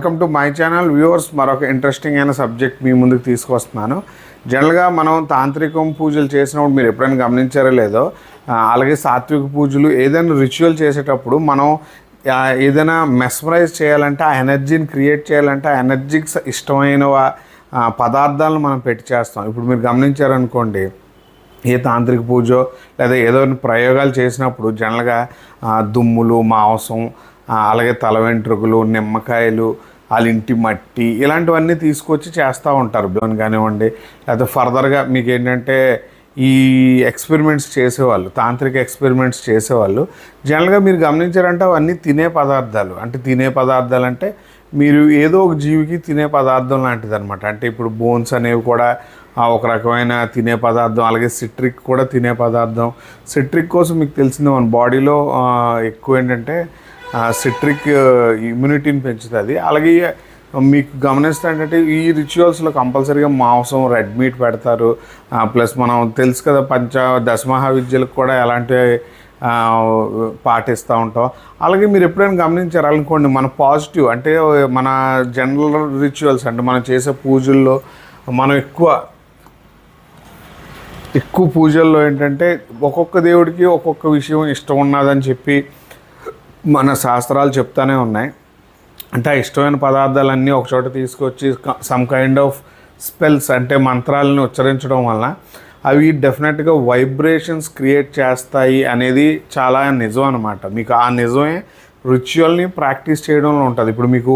Welcome to my channel viewers. మరొక interesting అయిన subject మీ ముందుకు తీసుకొస్తున్నాను. జనరల్గా మనం తాంత్రికం పూజలు చేసినప్పుడు మీరు ఎప్పుడైనా గమనించారో లేదో, అలాగే సాత్విక పూజలు ఏదైనా రిచువల్ చేసేటప్పుడు మనం ఏదైనా మెస్మరైజ్ చేయాలంటే, ఆ ఎనర్జీని క్రియేట్ చేయాలంటే, ఆ ఎనర్జీకి ఇష్టమైన పదార్థాలను మనం పెట్టి చేస్తాం. ఇప్పుడు మీరు గమనించారనుకోండి, ఏ తాంత్రిక పూజో లేదా ఏదో ప్రయోగాలు చేసినప్పుడు జనరల్గా దుమ్ములు, మాంసం, అలాగే తల వెంట్రుకలు, నిమ్మకాయలు, వాళ్ళ ఇంటి మట్టి, ఇలాంటివన్నీ తీసుకొచ్చి చేస్తూ ఉంటారు. బ్లోన్ కానివ్వండి, లేకపోతే ఫర్దర్గా మీకు ఏంటంటే ఈ ఎక్స్పెరిమెంట్స్ చేసేవాళ్ళు, తాంత్రిక ఎక్స్పెరిమెంట్స్ చేసేవాళ్ళు జనరల్గా మీరు గమనించారంటే అవన్నీ తినే పదార్థాలు. అంటే తినే పదార్థాలు అంటే మీరు ఏదో ఒక జీవికి తినే పదార్థం లాంటిది అనమాట. అంటే ఇప్పుడు బోన్స్ అనేవి కూడా ఒక రకమైన తినే పదార్థం, అలాగే సిట్రిక్ కూడా తినే పదార్థం. సిట్రిక్ కోసం మీకు తెలిసిందే, మన బాడీలో ఎక్కువ ఏంటంటే సిట్రిక్ ఇమ్యూనిటీని పెంచుతుంది. అలాగే మీకు గమనిస్తే ఏంటంటే ఈ రిచువల్స్లో కంపల్సరీగా మాంసం, రెడ్ మీట్ పెడతారు. ప్లస్ మనం తెలుసు కదా, దశమహావిద్యలకు కూడా ఎలాంటి పాటిస్తూ ఉంటాం. అలాగే మీరు ఎప్పుడైనా గమనించారనుకోండి, మన పాజిటివ్ అంటే మన జనరల్ రిచువల్స్ అంటే మనం చేసే పూజల్లో మనం ఎక్కువ పూజల్లో ఏంటంటే ఒక్కొక్క దేవుడికి ఒక్కొక్క విషయం ఇష్టం ఉన్నదని చెప్పి మన శాస్త్రాలు చెప్తానే ఉన్నాయి. అంటే ఆ ఇష్టమైన పదార్థాలన్నీ ఒకచోట తీసుకొచ్చి సమ్ కైండ్ ఆఫ్ స్పెల్స్ అంటే మంత్రాలను ఉచ్చరించడం వలన అవి డెఫినెట్గా వైబ్రేషన్స్ క్రియేట్ చేస్తాయి అనేది చాలా నిజం అనమాట. మీకు ఆ నిజమే రిచువల్ని ప్రాక్టీస్ చేయడంలో ఉంటుంది. ఇప్పుడు మీకు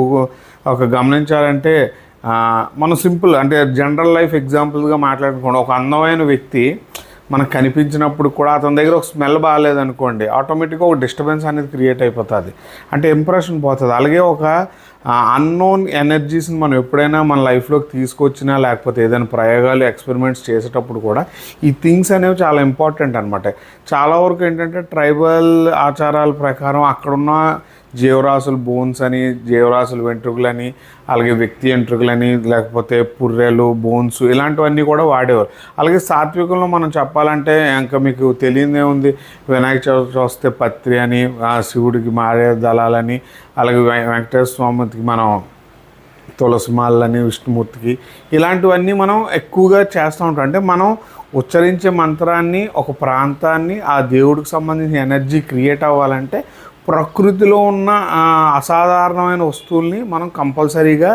ఒక గమనించాలంటే మనం సింపుల్ అంటే జనరల్ లైఫ్ ఎగ్జాంపుల్గా మాట్లాడుకోండి. ఒక అందమైన వ్యక్తి మనకు కనిపించినప్పుడు కూడా అతని దగ్గర ఒక స్మెల్ బాగాలేదనుకోండి, ఆటోమేటిక్గా ఒక డిస్టర్బెన్స్ అనేది క్రియేట్ అయిపోతుంది, అంటే ఇంప్రెషన్ పోతుంది. అలాగే ఒక అన్నోన్ ఎనర్జీస్ని మనం ఎప్పుడైనా మన లైఫ్లోకి తీసుకొచ్చినా, లేకపోతే ఏదైనా ప్రయోగాలు, ఎక్స్పెరిమెంట్స్ చేసేటప్పుడు కూడా ఈ థింగ్స్ అనేవి చాలా ఇంపార్టెంట్ అనమాట. చాలా వరకు ఏంటంటే ట్రైబల్ ఆచారాల ప్రకారం అక్కడున్న జీవరాశులు బోన్స్ అని, జీవరాశుల వెంట్రుకలని, అలాగే వ్యక్తి వెంట్రుకలని, లేకపోతే పుర్రెలు, బోన్స్, ఇలాంటివన్నీ కూడా వాడేవారు. అలాగే సాత్వికంలో మనం చెప్పాలంటే ఇంకా మీకు తెలియదే ఉంది, వినాయక చవితి వస్తే పత్రి అని, శివుడికి మారే దళాలని, అలాగే వెంకటేశ్వర స్వామికి మనం తులసిమాలని, విష్ణుమూర్తికి, ఇలాంటివన్నీ మనం ఎక్కువగా చేస్తూ ఉంటాం. అంటే మనం ఉచ్చరించే మంత్రాన్ని, ఒక ప్రాంతాన్ని, ఆ దేవుడికి సంబంధించిన ఎనర్జీ క్రియేట్ అవ్వాలంటే ప్రకృతిలో ఉన్న అసాధారణమైన వస్తువుల్ని మనం కంపల్సరీగా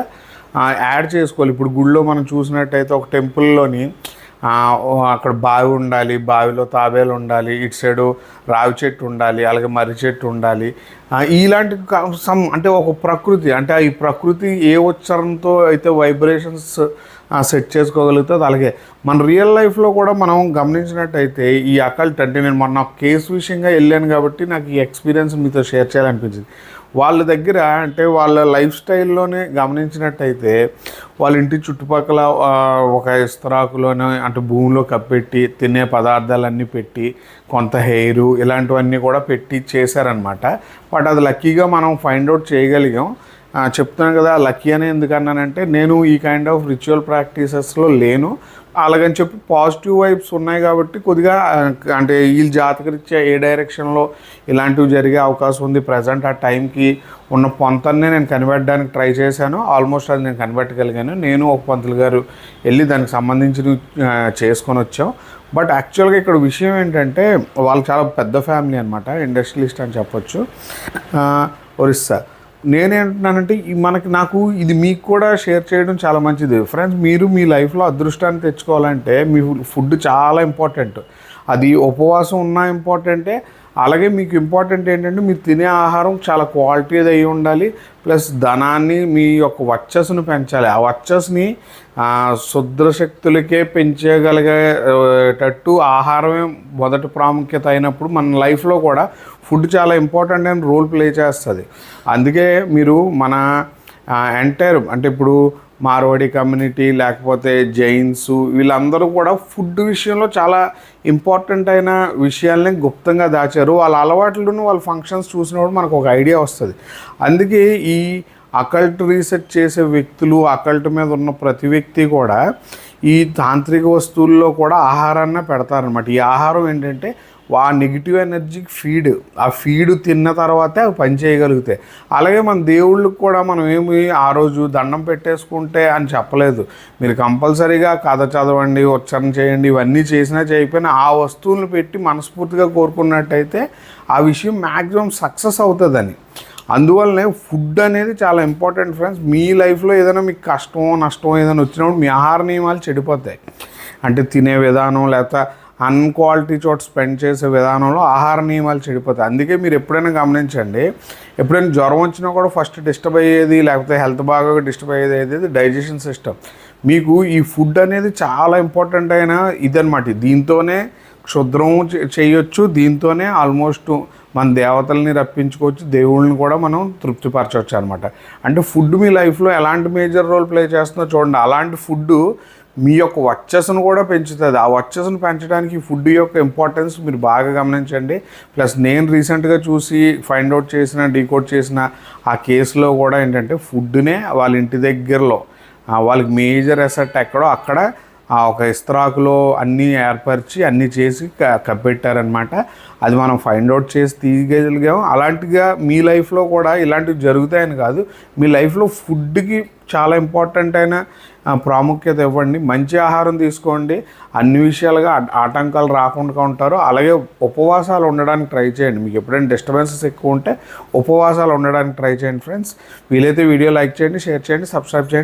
యాడ్ చేసుకోవాలి. ఇప్పుడు గుళ్ళో మనం చూసినట్టయితే ఒక టెంపుల్లోని అక్కడ బావి ఉండాలి, బావిలో తాబేలు ఉండాలి, ఇటు సైడు రావి చెట్టు ఉండాలి, అలాగే మర్రి చెట్టు ఉండాలి. ఇలాంటి అంటే ఒక ప్రకృతి, అంటే ఈ ప్రకృతి ఏ ఉచ్చారణతో అయితే వైబ్రేషన్స్ సెట్ చేసుకోగలుగుతుంది. అలాగే మన రియల్ లైఫ్లో కూడా మనం గమనించినట్టయితే ఈ అకల్ట్ అంటే నేను మొన్న కేసు విషయంగా వెళ్ళాను కాబట్టి నాకు ఈ ఎక్స్పీరియన్స్ మీతో షేర్ చేయాలనిపించింది. వాళ్ళ దగ్గర అంటే వాళ్ళ లైఫ్ స్టైల్లోనే గమనించినట్టయితే వాళ్ళ ఇంటి చుట్టుపక్కల ఒక ఇస్తరాకులోనే అంటే భూమిలో కప్పెట్టి తినే పదార్థాలన్నీ పెట్టి కొంత హెయిరు ఇలాంటివన్నీ కూడా పెట్టి చేశారనమాట. బట్ అది లక్కీగా మనం ఫైండ్ అవుట్ చేయగలిగాం. చెప్తున్నాను కదా, లక్కీ అని ఎందుకన్నానంటే నేను ఈ కైండ్ ఆఫ్ రిచువల్ ప్రాక్టీసెస్లో లేను. అలాగని చెప్పి పాజిటివ్ వైబ్స్ ఉన్నాయి కాబట్టి కొద్దిగా అంటే వీళ్ళు జాతకరీత్యా ఏ డైరెక్షన్లో ఇలాంటివి జరిగే అవకాశం ఉంది, ప్రజెంట్ ఆ టైంకి ఉన్న పొంతన్నే నేను కనిపెట్టడానికి ట్రై చేశాను. ఆల్మోస్ట్ అది నేను కనిపెట్టగలిగాను. నేను ఒక పంతులు గారు వెళ్ళి దానికి సంబంధించి చేసుకొని వచ్చాం. బట్ యాక్చువల్గా ఇక్కడ విషయం ఏంటంటే వాళ్ళు చాలా పెద్ద ఫ్యామిలీ అనమాట, ఇండస్ట్రియలిస్ట్ అని చెప్పొచ్చు, ఒరిస్సా. నేనేంటున్నానంటే నాకు ఇది మీకు కూడా షేర్ చేయడం చాలా మంచిది. ఫ్రెండ్స్, మీరు మీ లైఫ్లో అదృష్టాన్ని తెచ్చుకోవాలంటే మీ ఫుడ్ చాలా ఇంపార్టెంట్. అది ఉపవాసం ఉన్నా ఇంపార్టెంటే. అలాగే మీకు ఇంపార్టెంట్ ఏంటంటే మీరు తినే ఆహారం చాలా క్వాలిటీది అయి ఉండాలి. ప్లస్ ధనాన్ని, మీ యొక్క వర్చస్సును పెంచాలి. ఆ వర్చస్ని శుద్రశక్తులకే పెంచగలిగేటట్టు ఆహారమే మొదటి ప్రాముఖ్యత అయినప్పుడు మన లైఫ్లో కూడా ఫుడ్ చాలా ఇంపార్టెంట్ అని రోల్ ప్లే చేస్తుంది. అందుకే మీరు మన ఎంటైర్ అంటే ఇప్పుడు మార్వాడి కమ్యూనిటీ, లేకపోతే జైన్స్, వీళ్ళందరూ కూడా ఫుడ్ విషయంలో చాలా ఇంపార్టెంట్ అయిన విషయాల్ని గుప్తంగా దాచారు. వాళ్ళ అలవాట్లను, వాళ్ళ ఫంక్షన్స్ చూసినప్పుడు మనకు ఒక ఐడియా వస్తుంది. అందుకే ఈ అకల్ట్ రీసెర్చ్ చేసే వ్యక్తులు, అకల్ట్ మీద ఉన్న ప్రతి వ్యక్తి కూడా ఈ తాంత్రిక వస్తువుల్లో కూడా ఆహారాన్ని పెడతారనమాట. ఈ ఆహారం ఏంటంటే ఆ నెగిటివ్ ఎనర్జీకి ఆ ఫీడ్ తిన్న తర్వాతే అవి పని చేయగలుగుతాయి. అలాగే మన దేవుళ్ళకి కూడా మనం ఏమి ఆ రోజు దండం పెట్టేసుకుంటే అని చెప్పలేదు. మీరు కంపల్సరీగా కథ చదవండి, ఉచ్చారణ చేయండి, ఇవన్నీ చేసినా చేయకపోయినా ఆ వస్తువులను పెట్టి మనస్ఫూర్తిగా కోరుకున్నట్టయితే ఆ విషయం మ్యాక్సిమం సక్సెస్ అవుతుందని. అందువల్లనే ఫుడ్ అనేది చాలా ఇంపార్టెంట్ ఫ్రెండ్స్. మీ లైఫ్లో ఏదైనా మీకు కష్టమో నష్టమో ఏదైనా వచ్చినప్పుడు మీ ఆహార నియమాలు చెడిపోతాయి. అంటే తినే విధానం లేకపోతే అన్క్వాలిటీ చోట స్పెండ్ చేసే విధానంలో ఆహార నియమాలు చెడిపోతాయి. అందుకే మీరు ఎప్పుడైనా గమనించండి, ఎప్పుడైనా జ్వరం వచ్చినా కూడా ఫస్ట్ డిస్టర్బ్ అయ్యేది లేకపోతే హెల్త్ బాగా డిస్టర్బ్ అయ్యేది ఏది డైజెషన్ సిస్టమ్. మీకు ఈ ఫుడ్ అనేది చాలా ఇంపార్టెంట్ అయిన ఇదనమాట. దీంతోనే క్షుద్రం చేయొచ్చు, దీంతోనే ఆల్మోస్ట్ మన దేవతల్ని రప్పించుకోవచ్చు, దేవుళ్ళని కూడా మనం తృప్తిపరచవచ్చు అనమాట. అంటే ఫుడ్ మీ లైఫ్లో ఎలాంటి మేజర్ రోల్ ప్లే చేస్తుందో చూడండి. అలాంటి ఫుడ్ మీ యొక్క వర్చస్సును కూడా పెంచుతుంది. ఆ వర్చస్సును పెంచడానికి ఫుడ్ యొక్క ఇంపార్టెన్స్ మీరు బాగా గమనించండి. ప్లస్ నేను రీసెంట్గా చూసి ఫైండ్ అవుట్ చేసిన డీకోడ్ చేసిన ఆ కేసులో కూడా ఏంటంటే ఫుడ్నే వాళ్ళ ఇంటి దగ్గరలో వాళ్ళకి మేజర్ ఎసెట్ ఎక్కడో అక్కడ ఒక ఇస్తరాకులో అన్నీ ఏర్పరిచి అన్నీ చేసి కప్పెట్టారనమాట. అది మనం ఫైండ్ అవుట్ చేసి తీయగలిగాము. అలాంటిగా మీ లైఫ్లో కూడా ఇలాంటివి జరుగుతాయని కాదు, మీ లైఫ్లో ఫుడ్కి చాలా ఇంపార్టెంట్ అయిన ప్రాముఖ్యత ఇవ్వండి. మంచి ఆహారం తీసుకోండి, అన్ని విషయాలుగా ఆటంకాలు రాకుండా ఉంటారు. అలాగే ఉపవాసాలు ఉండడానికి ట్రై చేయండి. మీకు ఎప్పుడైనా డిస్టర్బెన్సెస్ ఎక్కువ ఉంటే ఉపవాసాలు ఉండడానికి ట్రై చేయండి ఫ్రెండ్స్. వీలైతే వీడియో లైక్ చేయండి, షేర్ చేయండి, సబ్స్క్రైబ్ చేయండి.